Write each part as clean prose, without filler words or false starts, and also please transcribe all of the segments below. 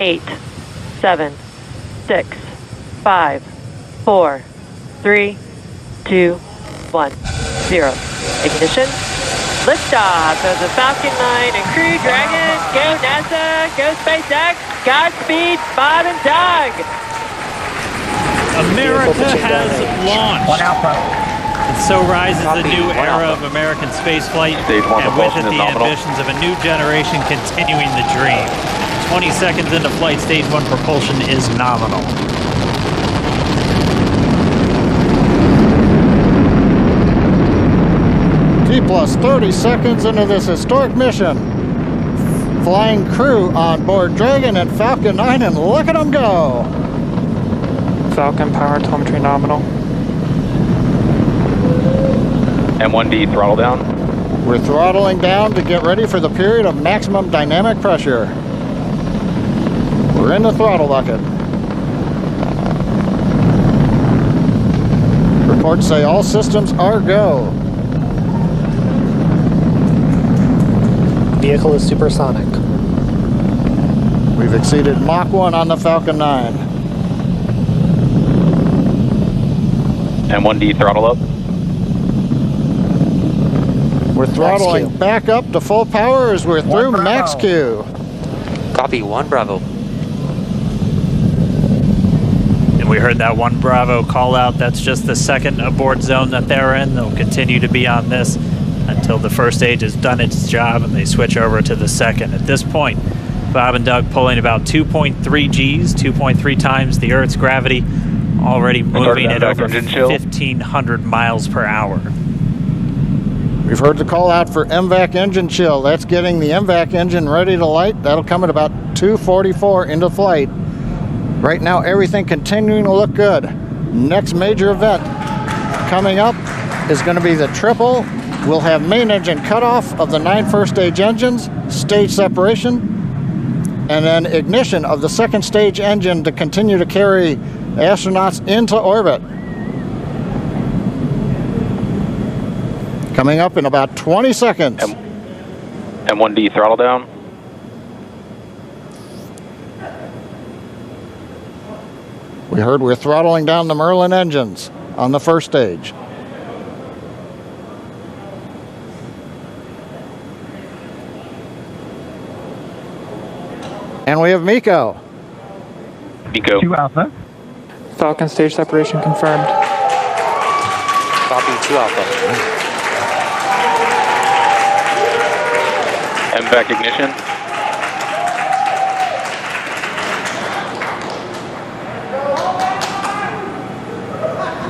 8, 7, 6, 5, 4, 3, 2, 1, 0. Ignition. Liftoff of the Falcon 9 and Crew Dragon. Go NASA, go SpaceX. Godspeed, Bob and Doug. America has launched. One Alpha. And so rises a new era of American spaceflight, and with it the ambitions of a new generation continuing the dream. 20 seconds into flight, stage 1 propulsion is nominal. T plus 30 seconds into this historic mission. Flying crew on board Dragon and Falcon 9, and look at them go. Falcon power telemetry nominal. M1D throttle down. We're throttling down to get ready for the period of maximum dynamic pressure. We're in the throttle bucket. Reports say all systems are go. Vehicle is supersonic. We've exceeded Mach 1 on the Falcon 9. M1D throttle up. We're throttling back up to full power as we're through max Q. Copy, 1 Bravo. And we heard that 1 Bravo call out. That's just the second abort zone that they're in. They'll continue to be on this until the first stage has done its job and they switch over to the second. At this point, Bob and Doug pulling about 2.3 Gs, 2.3 times the Earth's gravity, already moving at over 1,500 miles per hour. We've heard the call out for MVAC engine chill. That's getting the MVAC engine ready to light. That'll come at about 2:44 into flight. Right now, everything continuing to look good. Next major event coming up is going to be the triple. We'll have main engine cutoff of the 9 first stage engines, stage separation, and then ignition of the second stage engine to continue to carry astronauts into orbit. Coming up in about 20 seconds. M1D throttle down. We heard we're throttling down the Merlin engines on the first stage. And we have Miko. Miko. 2 Alpha. Falcon stage separation confirmed. Copy, 2 Alpha. MVAC ignition.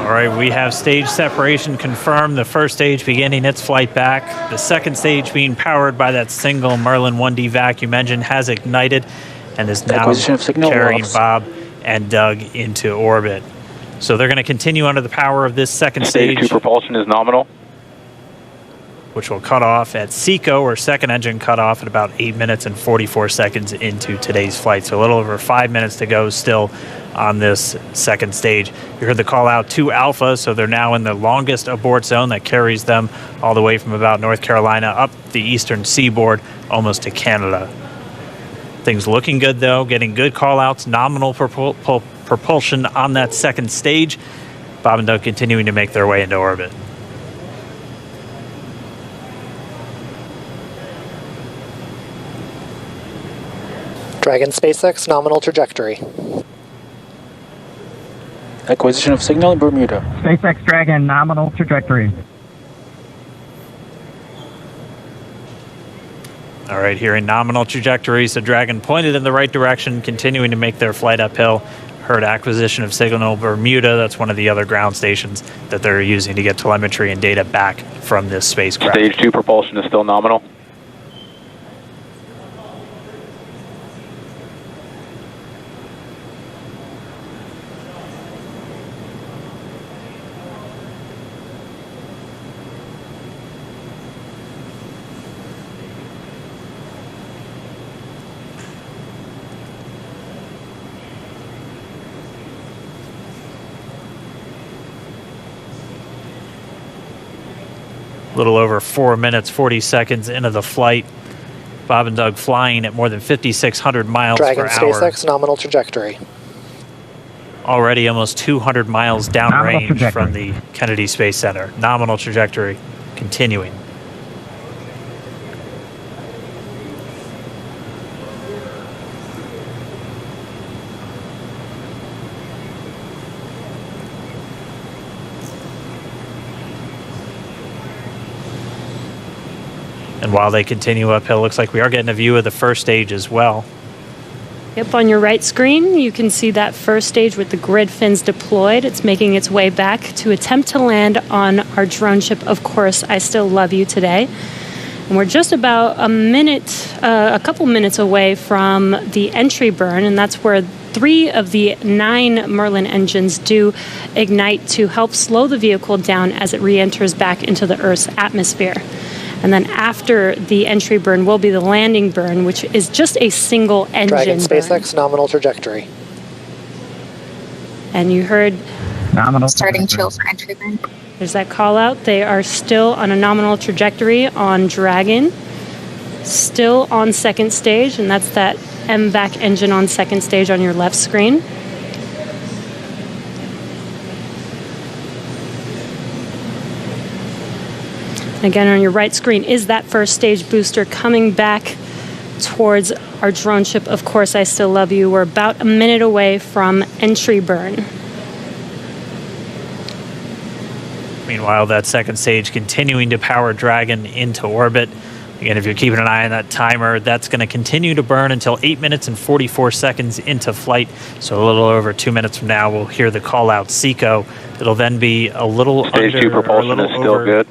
All right, we have stage separation confirmed. The first stage beginning its flight back. The second stage being powered by that single Merlin 1D vacuum engine has ignited and is now carrying Bob and Doug into orbit. So they're going to continue under the power of this second stage. Stage 2 propulsion is nominal. Which will cut off at SECO, or second engine cut off at about 8 minutes and 44 seconds into today's flight. So a little over 5 minutes to go still on this second stage. You heard the call out 2 Alpha, so they're now in the longest abort zone that carries them all the way from about North Carolina up the eastern seaboard almost to Canada. Things looking good though, getting good call outs, nominal propulsion on that second stage. Bob and Doug continuing to make their way into orbit. Dragon SpaceX nominal trajectory. Acquisition of signal in Bermuda. SpaceX Dragon nominal trajectory. All right, here in nominal trajectory, so Dragon pointed in the right direction, continuing to make their flight uphill. Heard acquisition of signal Bermuda. That's one of the other ground stations that they're using to get telemetry and data back from this spacecraft. Stage 2 propulsion is still nominal. A little over 4 minutes, 40 seconds into the flight. Bob and Doug flying at more than 5,600 miles Dragon per hour. SpaceX nominal trajectory. Already almost 200 miles downrange from the Kennedy Space Center. Nominal trajectory continuing. And while they continue uphill, looks like we are getting a view of the first stage as well. Yep, on your right screen, you can see that first stage with the grid fins deployed. It's making its way back to attempt to land on our drone ship, Of Course I Still Love You, today. And we're just about a couple minutes away from the entry burn, and that's where 3 of the 9 Merlin engines do ignite to help slow the vehicle down as it re-enters back into the Earth's atmosphere. And then after the entry burn will be the landing burn, which is just a single engine Dragon SpaceX burn. nominal trajectory. And you heard Nominal starting trajectory. chill for entry burn. there's that call out. They are still on a nominal trajectory on Dragon, still on second stage, and that's that MVAC engine on second stage on your left screen. Again, on your right screen is that first stage booster coming back towards our drone ship, Of Course I Still Love You. We're about a minute away from entry burn. Meanwhile, that second stage continuing to power Dragon into orbit. Again, if you're keeping an eye on that timer, that's going to continue to burn until 8 minutes and 44 seconds into flight. So a little over 2 minutes from now, we'll hear the call out SECO. It'll then be a little Stage 2 propulsion is still good.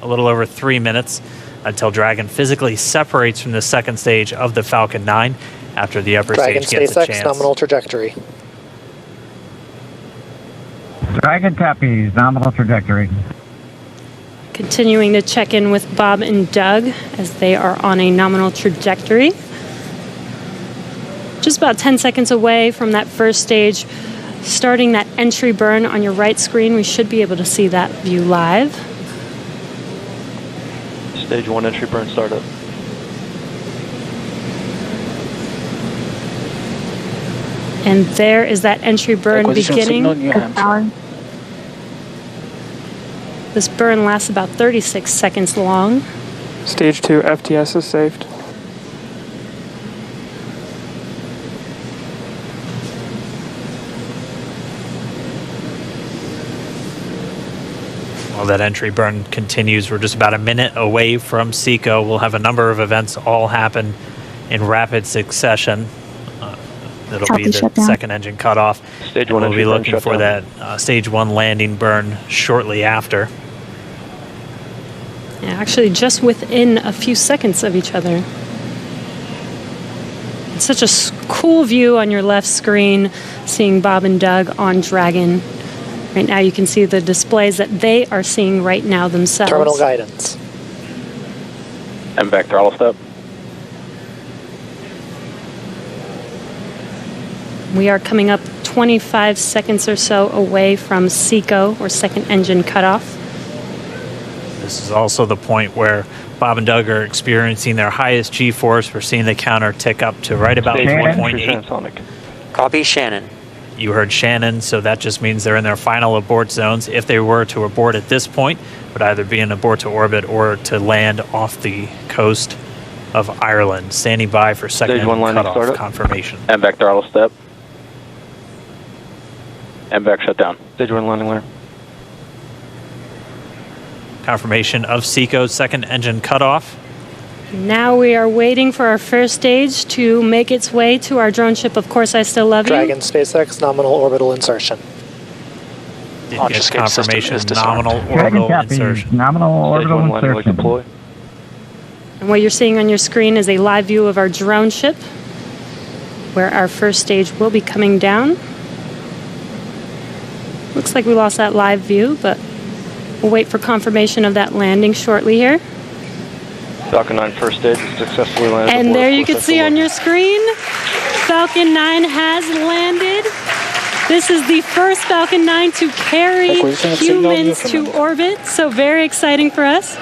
A little over 3 minutes until Dragon physically separates from the second stage of the Falcon 9 after the upper Dragon stage gets a SpaceX chance. nominal trajectory. Dragon copies. Nominal trajectory. Continuing to check in with Bob and Doug as they are on a nominal trajectory. Just about 10 seconds away from that first stage, starting that entry burn on your right screen. We should be able to see that view live. Stage 1 entry burn startup. And there is that entry burn Acquisition signal, beginning. New Hampshire. This burn lasts about 36 seconds long. Stage 2 FTS is saved. While that entry burn continues, we're just about a minute away from SECO. We'll have a number of events all happen in rapid succession. It'll be the shutdown. second engine cutoff. Stage And 1 we'll be entry burn looking for shutdown. that stage 1 landing burn shortly after. Yeah, actually, just within a few seconds of each other. It's such a cool view on your left screen, seeing Bob and Doug on Dragon. Right now, you can see the displays that they are seeing right now themselves. Terminal guidance. MVAC throttle step. We are coming up 25 seconds or so away from SECO, or second engine cutoff. This is also the point where Bob and Doug are experiencing their highest G-force. We're seeing the counter tick up to right about Stage 1 entry 1.8. transonic. Copy Shannon. You heard Shannon, so that just means they're in their final abort zones. If they were to abort at this point, it would either be an abort to orbit or to land off the coast of Ireland. Standing by for second Stage 1 landing cutoff startup. confirmation. MVAC throttle step. MVAC shutdown. Stage 1 landing layer. Confirmation of SECO's second engine cutoff. Now we are waiting for our first stage to make its way to our drone ship, Of Course I Still Love You. Dragon SpaceX nominal orbital insertion. Did Launch get escape system confirmation is disarmed. nominal Dragon orbital copies. insertion. Nominal Stage 1 orbital landing leg insertion. deploy. And what you're seeing on your screen is a live view of our drone ship, where our first stage will be coming down. Looks like we lost that live view, but we'll wait for confirmation of that landing shortly here. Falcon 9 first stage is successfully landed. And aboard there you Of Course can see I Still on Love your screen, Falcon 9 has landed. This is the first Falcon 9 to carry Acquisition of signal, humans to Newfoundland. orbit, so very exciting for us.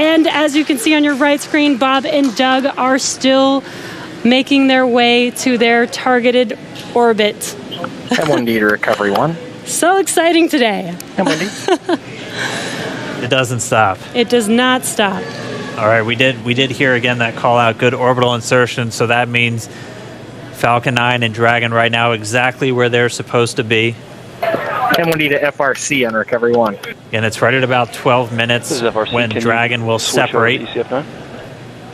And as you can see on your right screen, Bob and Doug are still making their way to their targeted orbit. M1D to recovery 1. So exciting today. M1D. It doesn't stop. It does not stop. All right, we did hear again that call out, good orbital insertion, so that means Falcon 9 and Dragon right now exactly where they're supposed to be. M1D to FRC on recovery 1. And it's right at about 12 minutes when Dragon will separate.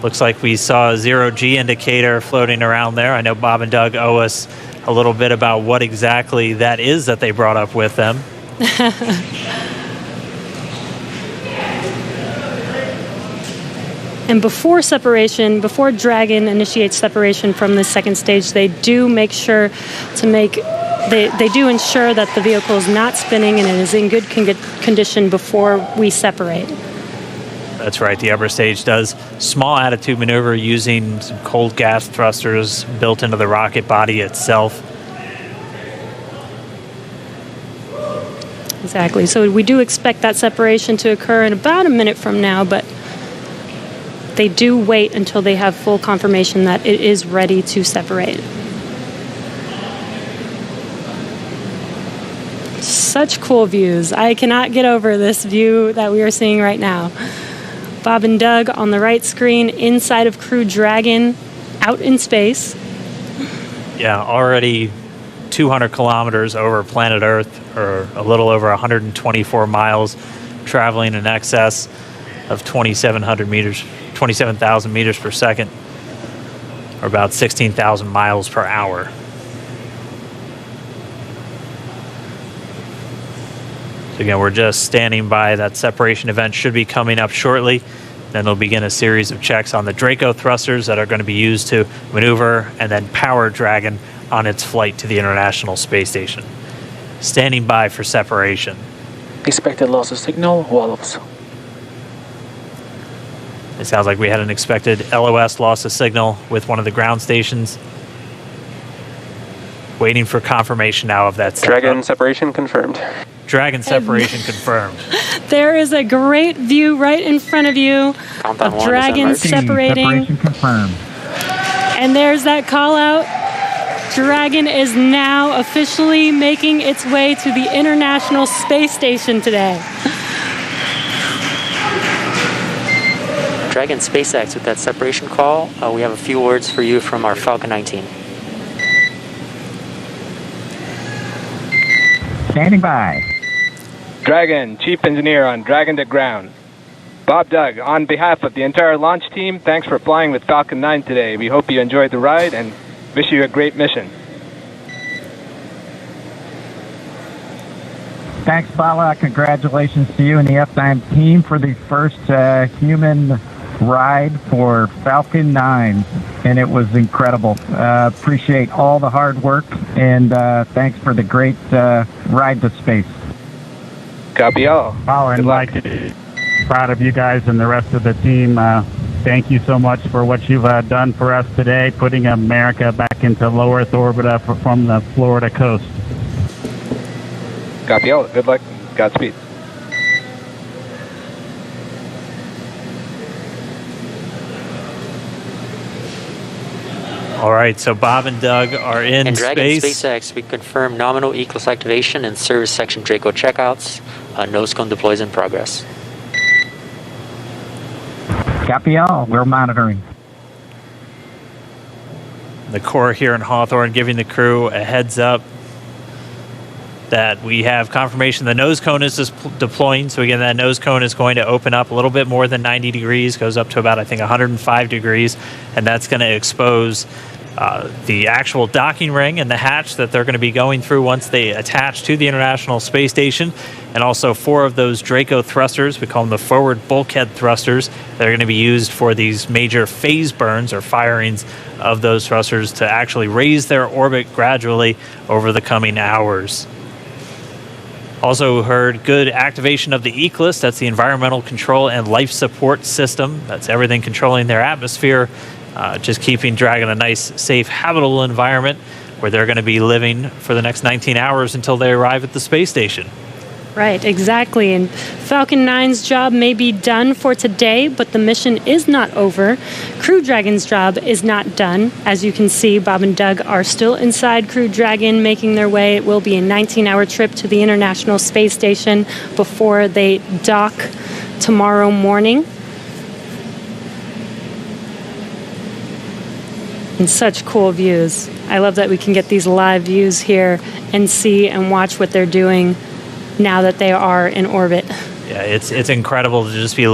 Looks like we saw a 0G indicator floating around there. I know Bob and Doug owe us a little bit about what exactly that is that they brought up with them. And before separation, before Dragon initiates separation from the second stage, they do make sure to they do ensure that the vehicle is not spinning and it is in good condition before we separate. That's right. The upper stage does small attitude maneuver using some cold gas thrusters built into the rocket body itself. Exactly. So we do expect that separation to occur in about a minute from now, but they do wait until they have full confirmation that it is ready to separate. Such cool views. I cannot get over this view that we are seeing right now. Bob and Doug on the right screen inside of Crew Dragon out in space. Yeah, already 200 kilometers over planet Earth, or a little over 124 miles, traveling in excess of 2,700 meters. 27,000 meters per second, or about 16,000 miles per hour. So again, we're just standing by. That separation event should be coming up shortly. Then they'll begin a series of checks on the Draco thrusters that are going to be used to maneuver and then power Dragon on its flight to the International Space Station. Standing by for separation. Expected loss of signal, Wallops. It sounds like we had an expected LOS loss of signal with one of the ground stations. Waiting for confirmation now of that. Dragon separation confirmed. Dragon separation confirmed. There is a great view right in front of you of Dragon separating. Separation confirmed. And there's that call out. Dragon is now officially making its way to the International Space Station today. Dragon SpaceX with that separation call. We have a few words for you from our Falcon 9 team. Standing by. Dragon, Chief Engineer on Dragon to Ground. Bob Doug, on behalf of the entire launch team, thanks for flying with Falcon 9 today. We hope you enjoyed the ride and wish you a great mission. Thanks, Bala. Congratulations to you and the F9 team for the first human ride for Falcon 9, and it was incredible. Appreciate all the hard work, and thanks for the great ride to space. Copy all. Oh, and like, proud of you guys and the rest of the team. Thank you so much for what you've done for us today, putting America back into low Earth orbit from the Florida coast. Copy all. Good luck. Godspeed. All right, so Bob and Doug are in and Dragon space. SpaceX, we confirm nominal ECLS activation and service section Draco checkouts. Nose cone deploys in progress. Copy all. We're monitoring. The Corps here in Hawthorne giving the crew a heads up that we have confirmation the nose cone is deploying. So again, that nose cone is going to open up a little bit more than 90 degrees, goes up to about, I think, 105 degrees, and that's going to expose the actual docking ring and the hatch that they're going to be going through once they attach to the International Space Station, and also 4 of those Draco thrusters, we call them the forward bulkhead thrusters, that are going to be used for these major phase burns or firings of those thrusters to actually raise their orbit gradually over the coming hours. Also heard good activation of the ECLS, that's the Environmental Control and Life Support System. That's everything controlling their atmosphere, just keeping Dragon a nice, safe, habitable environment where they're going to be living for the next 19 hours until they arrive at the space station. Right, exactly. And Falcon 9's job may be done for today, but the mission is not over. Crew Dragon's job is not done. As you can see, Bob and Doug are still inside Crew Dragon, making their way. It will be a 19-hour trip to the International Space Station before they dock tomorrow morning. And such cool views. I love that we can get these live views here and see and watch what they're doing now that they are in orbit. Yeah, it's incredible to just be